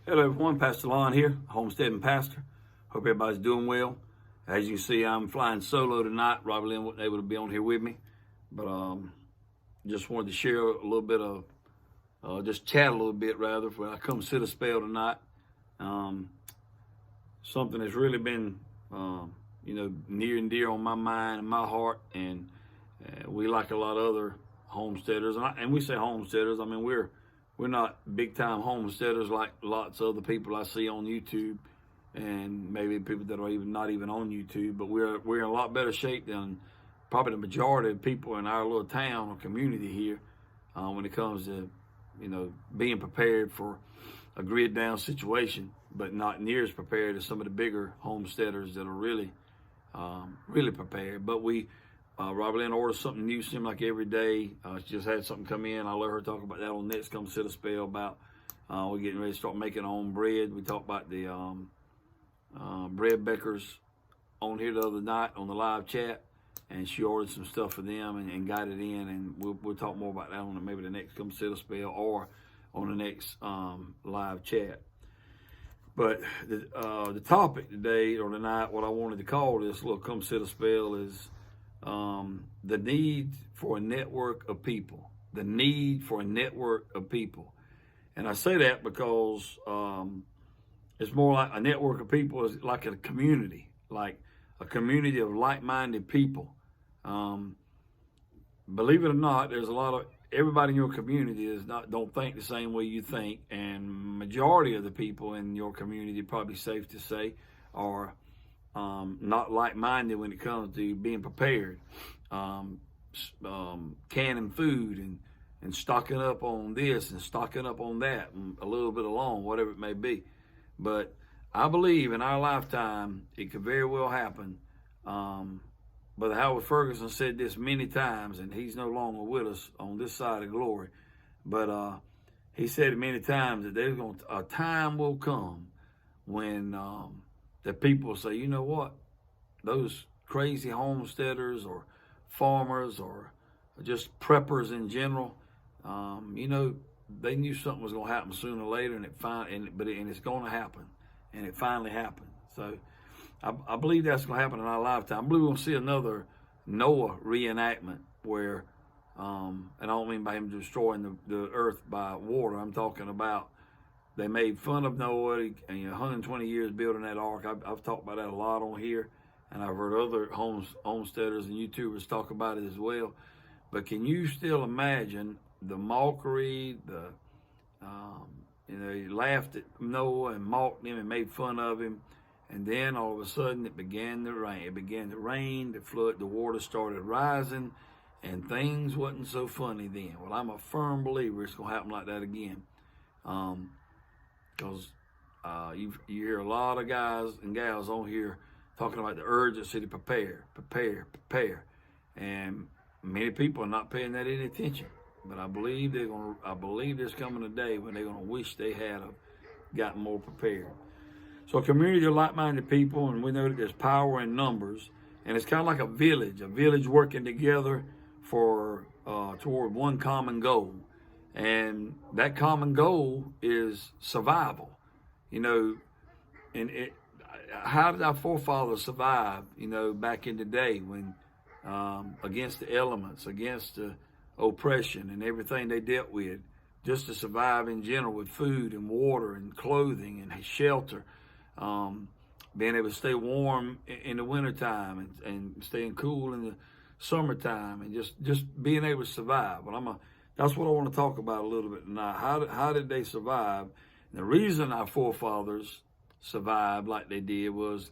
Hello everyone, Pastor Lon here, homesteading pastor. Hope everybody's doing well. As you can see, I'm flying solo tonight. Robert Lynn wasn't able to be on here with me, but just wanted to share a little bit of, just chat a little bit rather, when I come sit a spell tonight. Something that's really been, near and dear on my mind and my heart, and we, like a lot of other homesteaders, and we say homesteaders, I mean, we're not big-time homesteaders like lots of other people I see on YouTube, and maybe people that are not even on YouTube. But we're in a lot better shape than probably the majority of people in our little town or community here when it comes to being prepared for a grid-down situation, but not near as prepared as some of the bigger homesteaders that are really prepared. But Robert Lynn orders something new, seems like every day. She just had something come in. I'll let her talk about that on next Come Sit a Spell about we're getting ready to start making our own bread. We talked about the bread bakers on here the other night on the live chat, and she ordered some stuff for them and got it in, and we'll talk more about that on maybe the next Come Sit a Spell or on the next live chat. But the topic today or tonight, what I wanted to call this little Come Sit a Spell is the need for a network of people. The need for a network of people. And I say that because it's more like a network of people is like a community of like-minded people. Believe it or not, there's a lot of everybody in your community don't think the same way you think, and majority of the people in your community, probably safe to say, are not like-minded when it comes to being prepared, canning food and stocking up on this and stocking up on that, and a little bit along, whatever it may be. But I believe in our lifetime, it could very well happen. Brother Howard Ferguson said this many times, and he's no longer with us on this side of glory. But he said it many times that a time will come when that people say, you know what, those crazy homesteaders or farmers or just preppers in general, they knew something was going to happen sooner or later, and it's going to happen, and it finally happened. So I believe that's going to happen in our lifetime. I believe we're going to see another Noah reenactment where, and I don't mean by him destroying the earth by water. I'm talking about they made fun of Noah, and 120 years building that ark. I've talked about that a lot on here, and I've heard other homesteaders and YouTubers talk about it as well. But can you still imagine the mockery, they laughed at Noah and mocked him and made fun of him, and then all of a sudden it began to rain. It began to rain, the flood, the water started rising, and things wasn't so funny then. Well, I'm a firm believer it's going to happen like that again. Because you hear a lot of guys and gals on here talking about the urgency to prepare. And many people are not paying that any attention. But I believe there's coming a day when they're going to wish they had gotten more prepared. So a community of like-minded people, and we know that there's power in numbers, and it's kind of like a village working together toward one common goal. And that common goal is survival. How did our forefathers survive, back in the day when against the elements, against the oppression and everything they dealt with, just to survive in general with food and water and clothing and shelter, being able to stay warm in the wintertime and staying cool in the summertime, and just being able to survive. But that's what I want to talk about a little bit tonight. How did they survive? And the reason our forefathers survived like they did was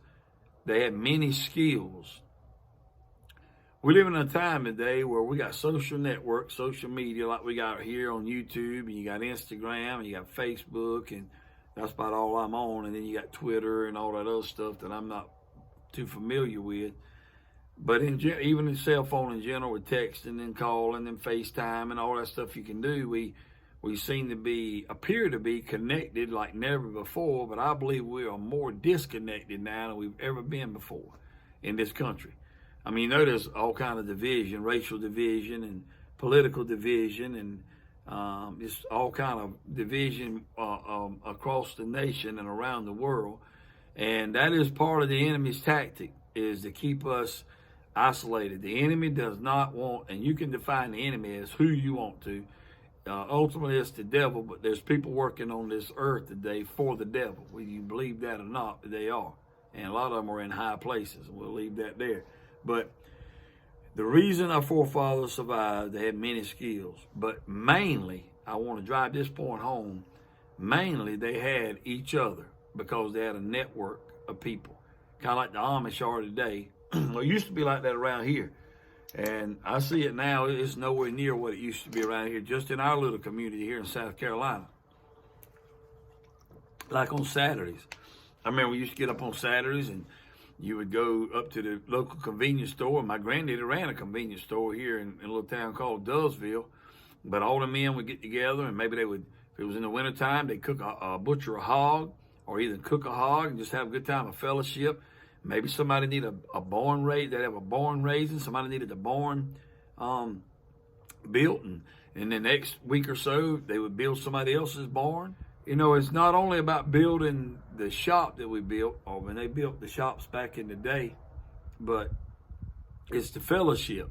they had many skills. We live in a time today where we got social networks, social media, like we got here on YouTube, and you got Instagram, and you got Facebook, and that's about all I'm on. And then you got Twitter and all that other stuff that I'm not too familiar with. But even the cell phone in general, with texting and calling and FaceTime and all that stuff you can do, we seem to appear to be connected like never before. But I believe we are more disconnected now than we've ever been before in this country. I mean, there's all kind of division, racial division and political division, and Just all kind of division across the nation and around the world. And that is part of the enemy's tactic, is to keep us isolated. The enemy does not want, and you can define the enemy as who you want to. Ultimately, it's the devil, but there's people working on this earth today for the devil. Whether you believe that or not, they are. And a lot of them are in high places, and we'll leave that there. But the reason our forefathers survived, they had many skills. But mainly, I want to drive this point home, mainly they had each other because they had a network of people. Kind of like the Amish are today. Well, it used to be like that around here. And I see it now, it's nowhere near what it used to be around here, just in our little community here in South Carolina. Like on Saturdays. I remember we used to get up on Saturdays and you would go up to the local convenience store. My granddaddy ran a convenience store here in a little town called Dovesville. But all the men would get together and maybe they would, if it was in the wintertime, they'd cook butcher a hog or either cook a hog and just have a good time of fellowship. Maybe somebody needed a barn raise. They'd have a barn raising. Somebody needed a barn built. And the next week or so, they would build somebody else's barn. You know, it's not only about building the shop that we built, or when they built the shops back in the day, but it's the fellowship.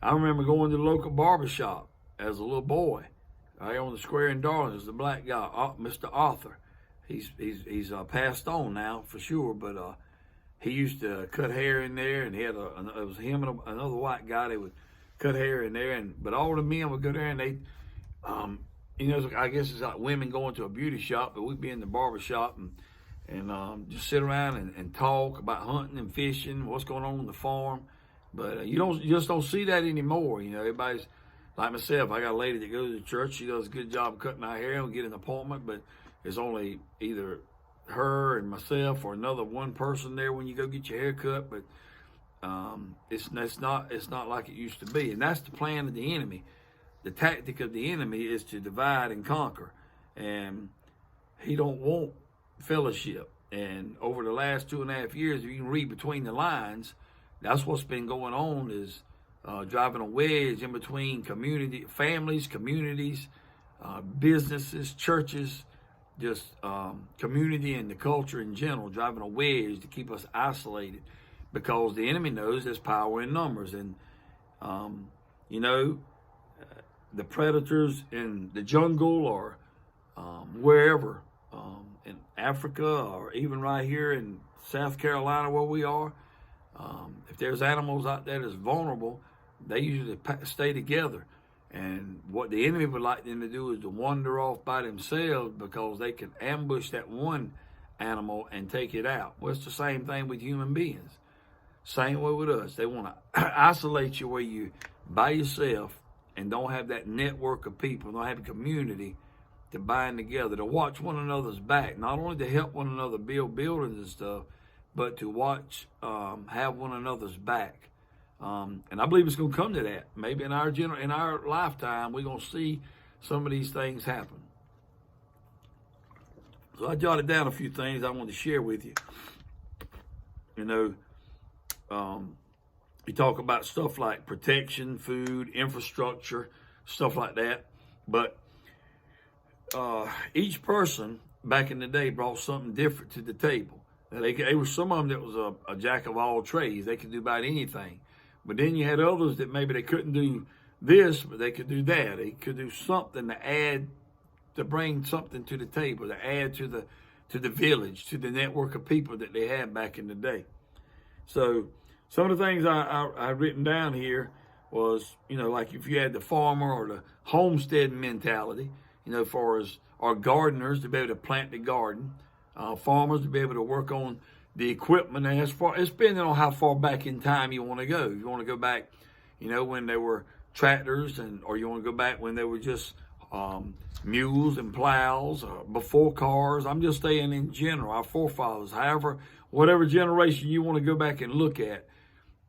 I remember going to the local barber shop as a little boy. Right on the square in Darling is the black guy, Mr. Arthur. He's passed on now for sure, but he used to cut hair in there, and he had it was him and another white guy. They would cut hair in there, but all the men would go there, and they, you know, I guess it's like women going to a beauty shop, but we'd be in the barber shop and just sit around and talk about hunting and fishing, what's going on the farm. But you just don't see that anymore. You know, everybody's like myself. I got a lady that goes to church. She does a good job of cutting our hair and we get an appointment, but it's only either her and myself or another one person there when you go get your hair cut. But it's not like it used to be, and that's the plan of the enemy. The tactic of the enemy is to divide and conquer, and he don't want fellowship. And over the last 2.5 years, if you can read between the lines, that's what's been going on, is driving a wedge in between families, communities, businesses, churches, just community and the culture in general, driving a wedge to keep us isolated, because the enemy knows there's power in numbers. And, you know, the predators in the jungle or wherever, in Africa or even right here in South Carolina where we are, if there's animals out there that's vulnerable, they usually stay together. And what the enemy would like them to do is to wander off by themselves, because they can ambush that one animal and take it out. Well, it's the same thing with human beings. Same way with us. They want to isolate you where you by yourself and don't have that network of people, don't have a community to bind together, to watch one another's back, not only to help one another build buildings and stuff, but to watch, have one another's back. And I believe it's going to come to that. Maybe in our lifetime, we're going to see some of these things happen. So I jotted down a few things I wanted to share with you. You know, you talk about stuff like protection, food, infrastructure, stuff like that. But each person back in the day brought something different to the table. Now, there was some of them that was a jack of all trades. They could do about anything. But then you had others that maybe they couldn't do this, but they could do that. They could do something to add, to bring something to the table, to add to the village, to the network of people that they had back in the day. So some of the things I've written down here was, you know, like if you had the farmer or the homestead mentality, you know, for our gardeners to be able to plant the garden, farmers to be able to work on the equipment, and it's depending on how far back in time you want to go. You want to go back, you know, when there were tractors, or you want to go back when there were just mules and plows, before cars. I'm just saying in general, our forefathers, however, whatever generation you want to go back and look at,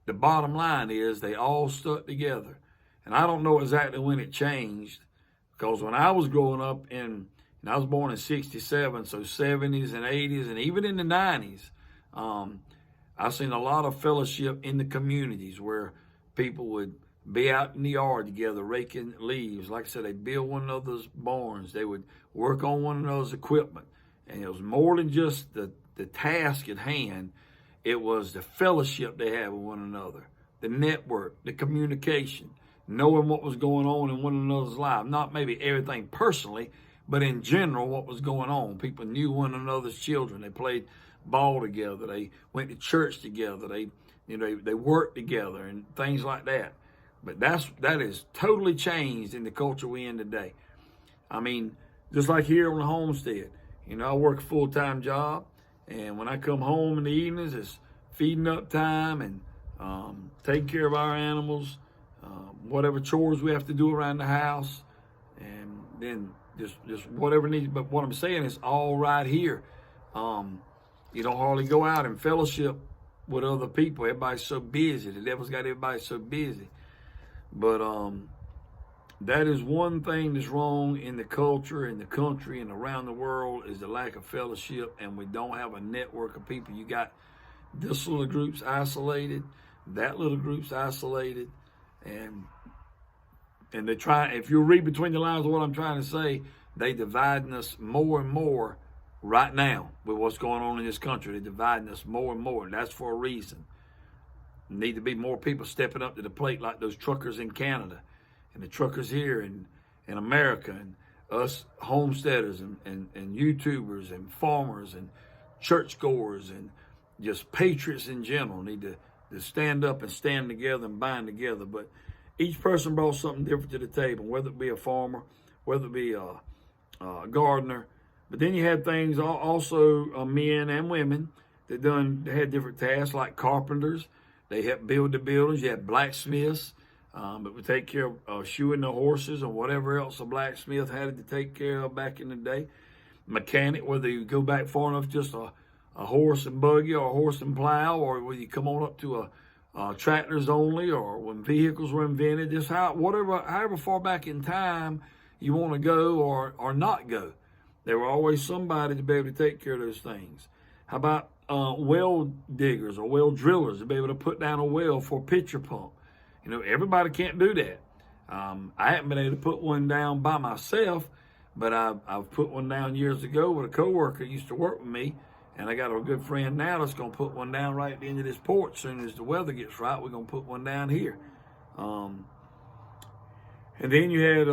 the bottom line is they all stuck together. And I don't know exactly when it changed, because when I was growing up and I was born in 67, so 70s and 80s, and even in the 90s, I've seen a lot of fellowship in the communities where people would be out in the yard together raking leaves. Like I said, they build one another's barns. They would work on one another's equipment. And it was more than just the task at hand. It was the fellowship they had with one another, the network, the communication, knowing what was going on in one another's life. Not maybe everything personally, but in general, what was going on. People knew one another's children. They played ball together. They went to church together. They worked together and things like that. But that is totally changed in the culture we're in today. I mean, just like here on the homestead, I work a full-time job, and when I come home in the evenings, it's feeding up time and taking care of our animals, whatever chores we have to do around the house, and then just whatever needs. But what I'm saying is all right here. You don't hardly go out and fellowship with other people. Everybody's so busy. The devil's got everybody so busy. But that is one thing that's wrong in the culture, in the country, and around the world, is the lack of fellowship, and we don't have a network of people. You got this little group's isolated, that little group's isolated, and they try. If you read between the lines of what I'm trying to say, they dividing us more and more right now with what's going on in this country. They're dividing us more and more, and that's for a reason. There need to be more people stepping up to the plate, like those truckers in Canada and the truckers here in America, and us homesteaders and YouTubers and farmers and churchgoers and just patriots in general need to stand up and stand together and bind together. But each person brought something different to the table, whether it be a farmer, whether it be a gardener. But then you had things also, men and women that had different tasks, like carpenters. They helped build the buildings. You had blacksmiths that would take care of shoeing the horses and whatever else a blacksmith had to take care of back in the day. Mechanic, whether you go back far enough, just a horse and buggy or a horse and plow, or whether you come on up to a tractors only, or when vehicles were invented, just however far back in time you want to go or not go. There were always somebody to be able to take care of those things. How about well diggers or well drillers to be able to put down a well for a pitcher pump? Everybody can't do that. I haven't been able to put one down by myself, but I've put one down years ago with a coworker that used to work with me, and I got a good friend now that's going to put one down right at the end of this porch. As soon as the weather gets right, we're going to put one down here. And then you had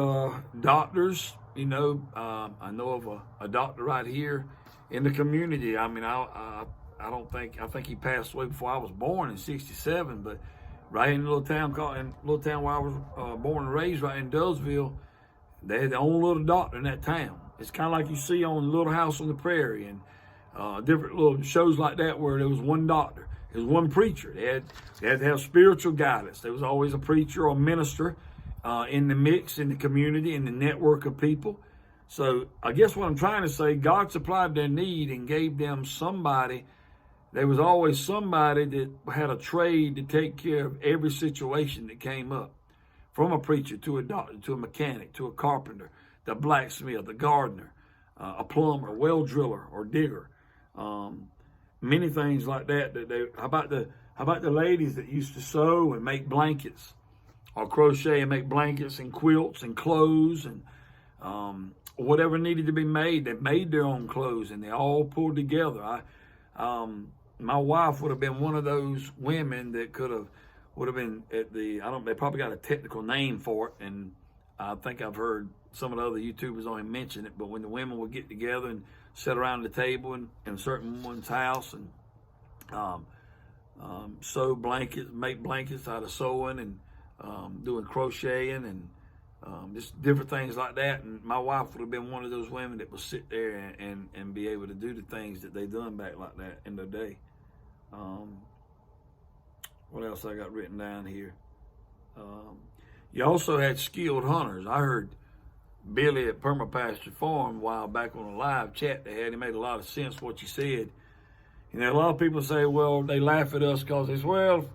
doctors. I know of a doctor right here in the community. I mean, I think he passed away before I was born in '67, but right in a little town where I was born and raised, right in Dulesville, they had their own little doctor in that town. It's kind of like you see on Little House on the Prairie and different little shows like that, where there was one doctor, there was one preacher. They had to have spiritual guidance. There was always a preacher or minister in the mix, in the community, in the network of people. So I guess what I'm trying to say, God supplied their need and gave them somebody. There was always somebody that had a trade to take care of every situation that came up, from a preacher to a doctor to a mechanic to a carpenter, the blacksmith, the gardener, a plumber, well driller or digger, many things like that. How about the ladies that used to sew and make blankets, or crochet and make blankets and quilts and clothes and whatever needed to be made? They made their own clothes, and they all pulled together. My wife would have been one of those women that would have been at they probably got a technical name for it, and I think I've heard some of the other YouTubers only mention it, but when the women would get together and sit around the table in a certain one's house and sew blankets, make blankets out of sewing and doing crocheting and just different things like that. And my wife would have been one of those women that would sit there and be able to do the things that they done back like that in their day. What else I got written down here? You also had skilled hunters. I heard Billy at Permapasture Farm a while back on a live chat they had. He made a lot of sense what you said. A lot of people say, well, they laugh at us because they say, well, if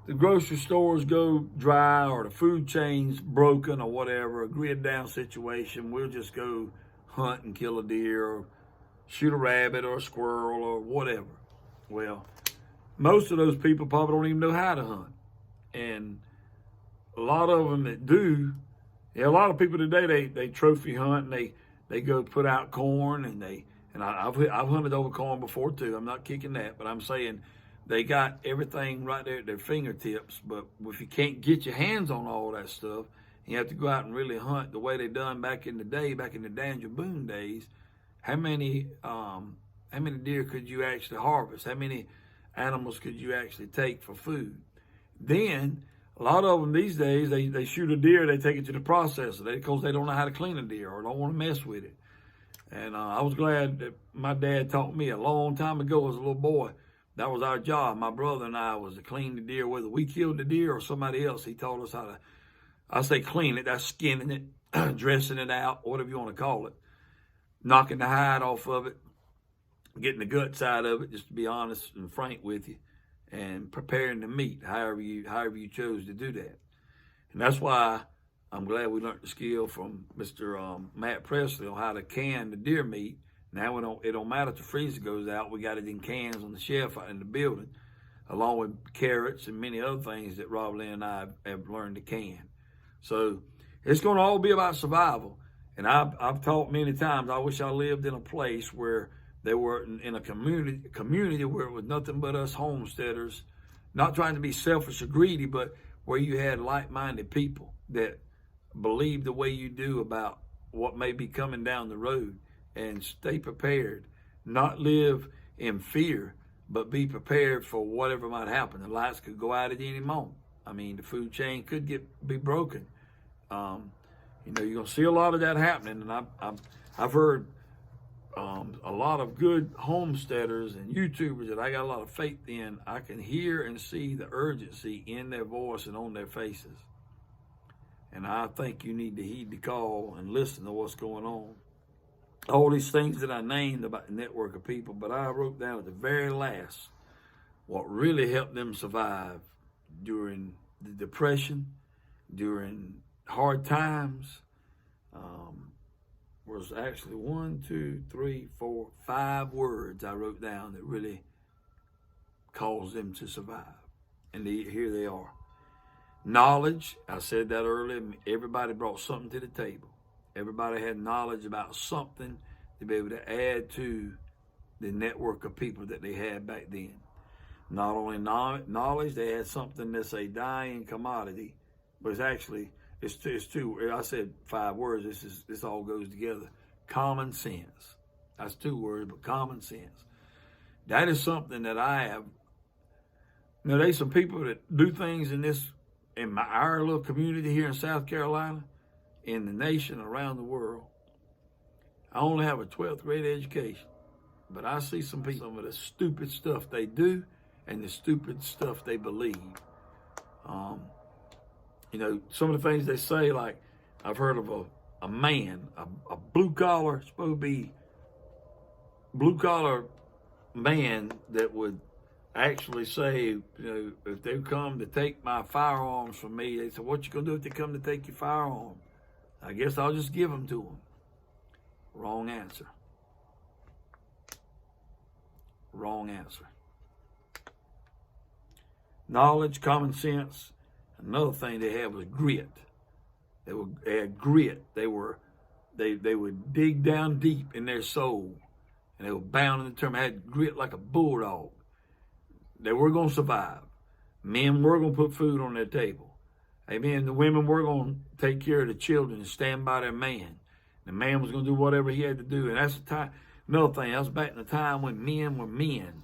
the grocery stores go dry or the food chain's broken or whatever, a grid down situation, we'll just go hunt and kill a deer or shoot a rabbit or a squirrel or whatever. Well, most of those people probably don't even know how to hunt. And a lot of them that do, yeah, a lot of people today they trophy hunt and they go put out corn and I've hunted over corn before too. I'm not kicking that, but I'm saying they got everything right there at their fingertips. But if you can't get your hands on all that stuff, you have to go out and really hunt the way they done back in the day, back in the Daniel Boone days. How many deer could you actually harvest? How many animals could you actually take for food? Then a lot of them these days, they shoot a deer, they take it to the processor because they don't know how to clean a deer or don't want to mess with it. And I was glad that my dad taught me a long time ago as a little boy. That was our job. My brother and I was to clean the deer, whether we killed the deer or somebody else. He taught us how to, I say clean it, that's skinning it, dressing it out, whatever you want to call it, knocking the hide off of it, getting the guts out of it, just to be honest and frank with you, and preparing the meat, however you chose to do that. And that's why I'm glad we learned the skill from Mr. Matt Presley on how to can the deer meat. Now it don't matter if the freezer goes out. We got it in cans on the shelf out in the building, along with carrots and many other things that Rob Lynn and I have learned to can. So it's going to all be about survival. And I've taught many times, I wish I lived in a place where they were in a community where it was nothing but us homesteaders, not trying to be selfish or greedy, but where you had like-minded people that believe the way you do about what may be coming down the road, and stay prepared, not live in fear, but be prepared for whatever might happen. The lights could go out at any moment. I mean, the food chain could be broken. You're going to see a lot of that happening, and I've heard a lot of good homesteaders and YouTubers that I got a lot of faith in. I can hear and see the urgency in their voice and on their faces. And I think you need to heed the call and listen to what's going on. All these things that I named about the network of people, but I wrote down at the very last what really helped them survive during the Depression, during hard times, was actually 5 words I wrote down that really caused them to survive. And here they are. Knowledge, I said that earlier, everybody brought something to the table. Everybody had knowledge about something to be able to add to the network of people that they had back then. Not only knowledge, they had something that's a dying commodity, but it's two. I said 5 words. This all goes together. Common sense. That's 2 words, but common sense. That is something that I have. There's some people that do things in our little community here in South Carolina, in the nation, around the world. I only have a 12th grade education, but I see some of the stupid stuff they do and the stupid stuff they believe. Some of the things they say, like I've heard of a man, a blue-collar, supposed to be blue-collar man that would actually say, if they come to take my firearms from me, they said, what you gonna do if they come to take your firearm? I guess I'll just give them to them. Wrong answer. Wrong answer. Knowledge, common sense. Another thing they had was grit. They had grit. They would dig down deep in their soul, and they were bound in the term. They had grit like a bulldog. They were going to survive. Men were going to put food on their table. Amen. The women were going to take care of the children and stand by their man. The man was going to do whatever he had to do. And that's the time. Another thing, that was back in the time when men were men.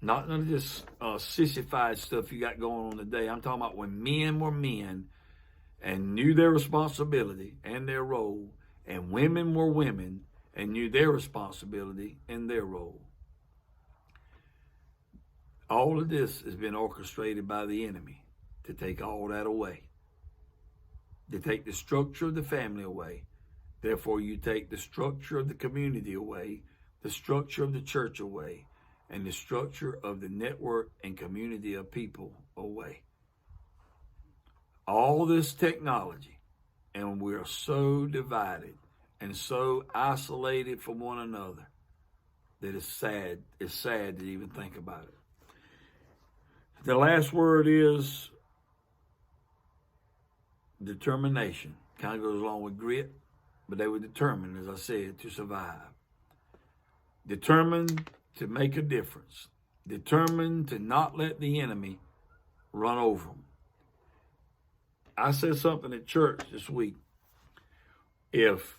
Not none of this sissified stuff you got going on today. I'm talking about when men were men and knew their responsibility and their role, and women were women and knew their responsibility and their role. All of this has been orchestrated by the enemy to take all that away, to take the structure of the family away. Therefore, you take the structure of the community away, the structure of the church away, and the structure of the network and community of people away. All this technology, and we're so divided and so isolated from one another that it's sad. It's sad to even think about it. The last word is determination. Kind of goes along with grit, but they were determined, as I said, to survive. Determined to make a difference. Determined to not let the enemy run over them. I said something at church this week. If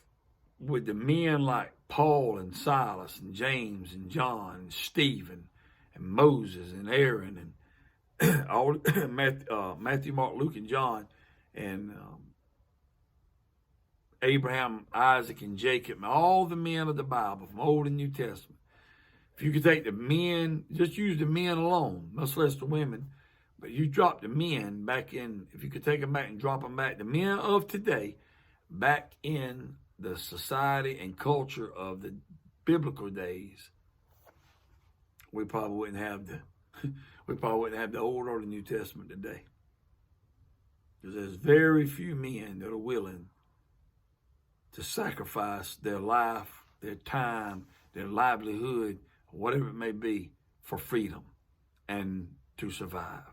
with the men like Paul and Silas and James and John and Stephen and Moses and Aaron and all Matthew, Mark, Luke, and John and Abraham, Isaac, and Jacob, and all the men of the Bible from Old and New Testament, if you could take the men, just use the men alone, much less the women, but you drop the men back in, if you could take them back and drop them back, the men of today, back in the society and culture of the biblical days, we probably wouldn't have the Old or the New Testament today. Because there's very few men that are willing to sacrifice their life, their time, their livelihood, whatever it may be, for freedom and to survive.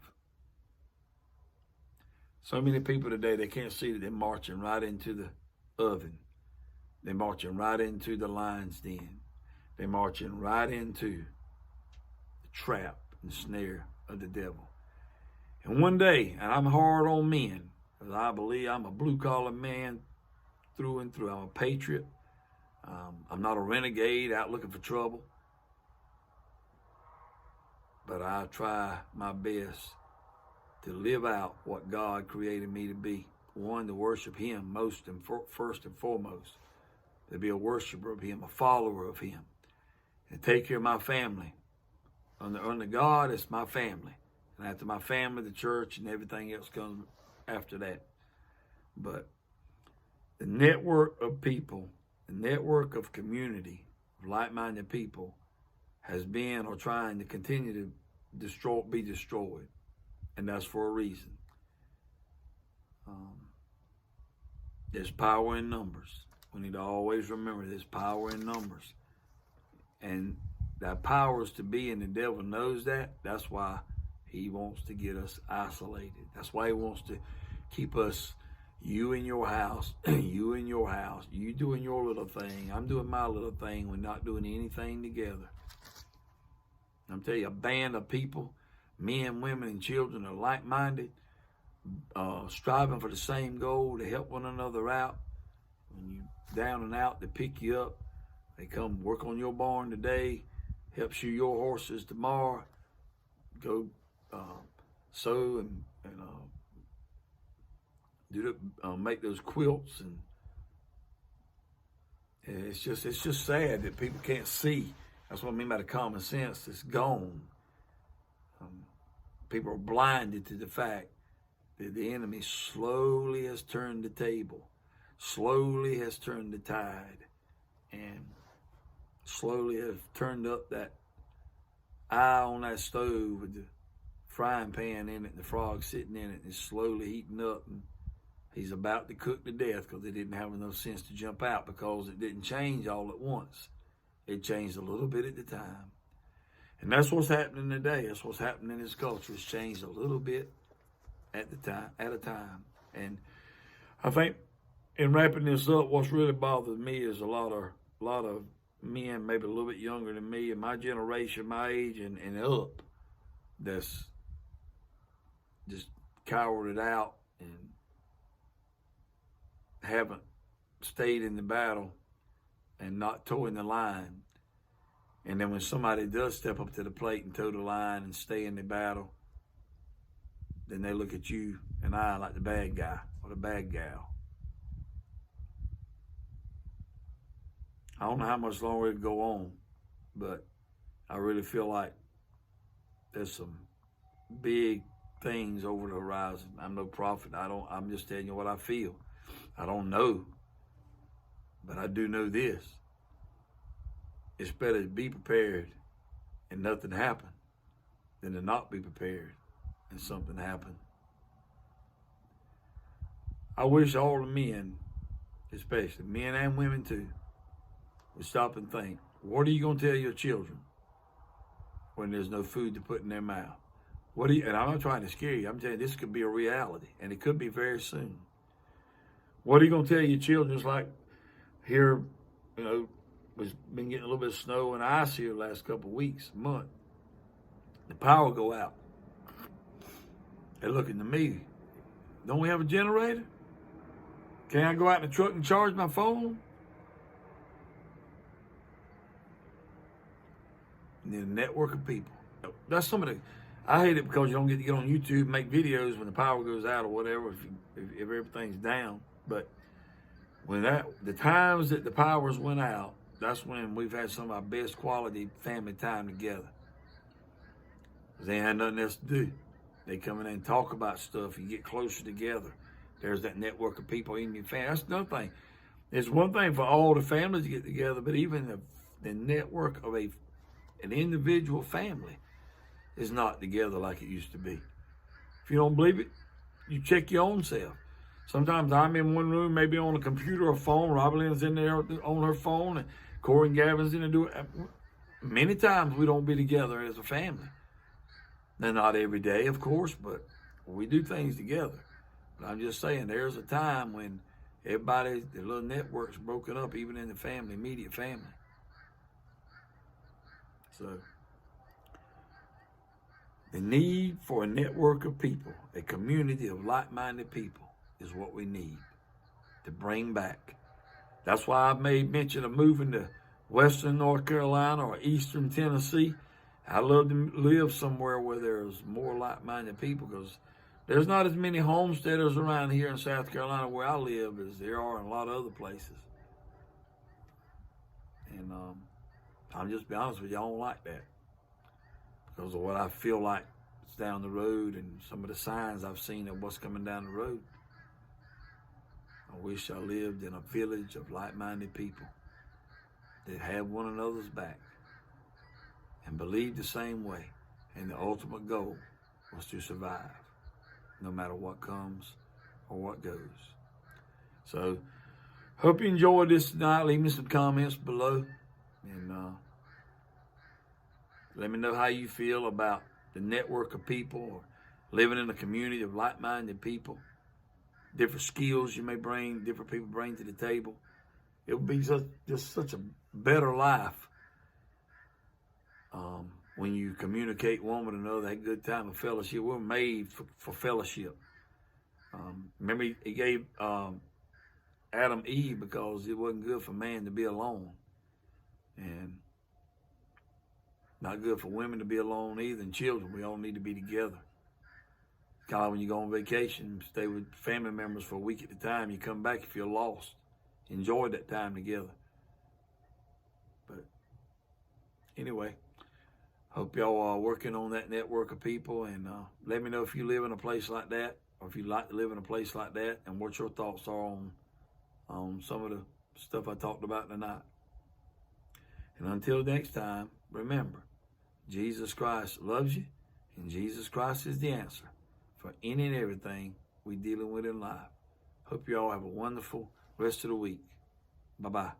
So many people today, they can't see that they're marching right into the oven. They're marching right into the lion's den. They're marching right into the trap and snare of the devil. And one day, and I'm hard on men, because I believe I'm a blue-collar man through and through. I'm a patriot. I'm not a renegade out looking for trouble. But I try my best to live out what God created me to be. One, to worship Him most and first and foremost. To be a worshiper of Him, a follower of Him. And take care of my family. Under God, it's my family. And after my family, the church and everything else comes after that. But the network of people, the network of community, of like-minded people, has been or trying to continue to be destroyed. And that's for a reason. There's power in numbers. We need to always remember there's power in numbers. And that power is to be, and the devil knows that. That's why he wants to get us isolated. That's why he wants to keep us, you in your house, you in your house, you doing your little thing, I'm doing my little thing, we're not doing anything together. I'm telling you, a band of people, men, women, and children are like-minded, striving for the same goal to help one another out. When you down and out, they pick you up. They come work on your barn today, help shoe your horses tomorrow, go sew and make those quilts, and it's just sad that people can't see. That's what I mean by the common sense. It's gone. People are blinded to the fact that the enemy slowly has turned the table, slowly has turned the tide, and slowly has turned up that eye on that stove with the frying pan in it and the frog sitting in it, and it's slowly heating up, and he's about to cook to death because they didn't have enough sense to jump out, because it didn't change all at once. It changed a little bit at a time. And that's what's happening today. That's what's happening in this culture. It's changed a little bit at a time. And I think in wrapping this up, what's really bothered me is a lot of men, maybe a little bit younger than me, in my generation, my age, and up, that's just cowered out and haven't stayed in the battle and not towing the line. And then when somebody does step up to the plate and toe the line and stay in the battle, then they look at you and I like the bad guy or the bad gal. I don't know how much longer it go on, but I really feel like there's some big things over the horizon. I'm no prophet. I'm just telling you what I feel. I don't know, but I do know this. It's better to be prepared and nothing happen than to not be prepared and something happen. I wish all the men, especially men and women too, would stop and think, what are you going to tell your children when there's no food to put in their mouth? And I'm not trying to scare you. I'm telling you, this could be a reality, and it could be very soon. What are you going to tell your children? It's like here, you know, was been getting a little bit of snow and ice here the last couple of weeks, month. The power go out. They're looking to me. Don't we have a generator? Can I go out in the truck and charge my phone? And then a network of people. That's some of the. I hate it because you don't get to get on YouTube and make videos when the power goes out or whatever. If everything's down, but when the times that the powers went out, that's when we've had some of our best quality family time together. They ain't had nothing else to do. They come in and talk about stuff. You get closer together. There's that network of people in your family. That's another thing. It's one thing for all the families to get together, but even the network of an individual family is not together like it used to be. If you don't believe it, you check your own self. Sometimes I'm in one room, maybe on a computer or phone. Robert Lynn's in there on her phone, and Corey and Gavin's in there doing. Many times we don't be together as a family. Now, not every day, of course, but we do things together. But I'm just saying, there's a time when everybody, the little network's broken up, even in the family, immediate family. So, the need for a network of people, a community of like-minded people, is what we need to bring back. That's why I've made mention of moving to Western North Carolina or Eastern Tennessee. I love to live somewhere where there's more like-minded people, because there's not as many homesteaders around here in South Carolina where I live as there are in a lot of other places. And I'll just be honest with you, I don't like that because of what I feel like is down the road and some of the signs I've seen of what's coming down the road. I wish I lived in a village of like-minded people that had one another's back and believed the same way. And the ultimate goal was to survive, no matter what comes or what goes. So, hope you enjoyed this tonight. Leave me some comments below. And let me know how you feel about the network of people or living in a community of like-minded people. Different skills you may bring, different people bring to the table. It would be just such a better life when you communicate one with another, that good time of fellowship. We're made for fellowship. Remember, he gave Adam Eve because it wasn't good for man to be alone. And not good for women to be alone either, and children. We all need to be together. Kind of like when you go on vacation, stay with family members for a week at a time, you come back, you feel lost. Enjoy that time together. But anyway, hope y'all are working on that network of people, and let me know if you live in a place like that, or if you like to live in a place like that, and what your thoughts are on some of the stuff I talked about tonight. And until next time, remember, Jesus Christ loves you, and Jesus Christ is the answer for any and everything we're dealing with in life. Hope you all have a wonderful rest of the week. Bye-bye.